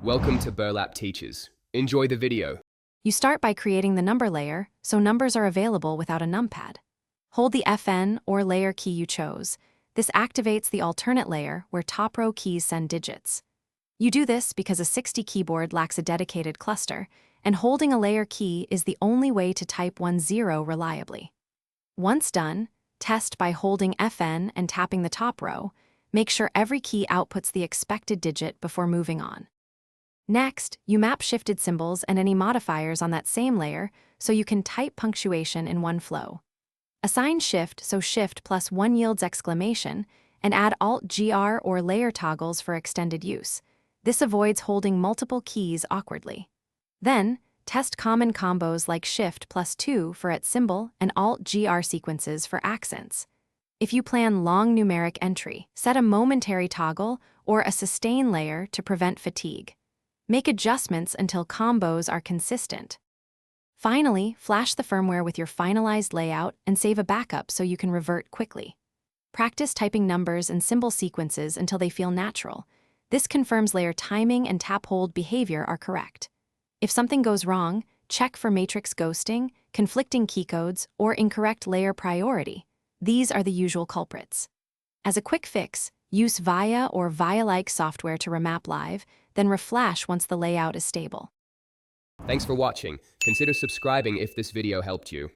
Welcome to Burlap Teachers. Enjoy the video. You start by creating the number layer, so numbers are available without a numpad. Hold the FN or layer key you chose. This activates the alternate layer where top row keys send digits. You do this because a 60 keyboard lacks a dedicated cluster, and holding a layer key is the only way to type 10 reliably. Once done, test by holding FN and tapping the top row. Make sure every key outputs the expected digit before moving on. Next, you map shifted symbols and any modifiers on that same layer so you can type punctuation in one flow. Assign shift so shift plus 1 yields exclamation, and add Alt-GR or layer toggles for extended use. This avoids holding multiple keys awkwardly. Then, test common combos like shift plus 2 for @ symbol and Alt-GR sequences for accents. If you plan long numeric entry, set a momentary toggle or a sustain layer to prevent fatigue. Make adjustments until combos are consistent. Finally, flash the firmware with your finalized layout and save a backup so you can revert quickly. Practice typing numbers and symbol sequences until they feel natural. This confirms layer timing and tap-hold behavior are correct. If something goes wrong, check for matrix ghosting, conflicting keycodes, or incorrect layer priority. These are the usual culprits. As a quick fix, use VIA or VIA-like software to remap live, then reflash once the layout is stable. Thanks for watching. Consider subscribing if this video helped you.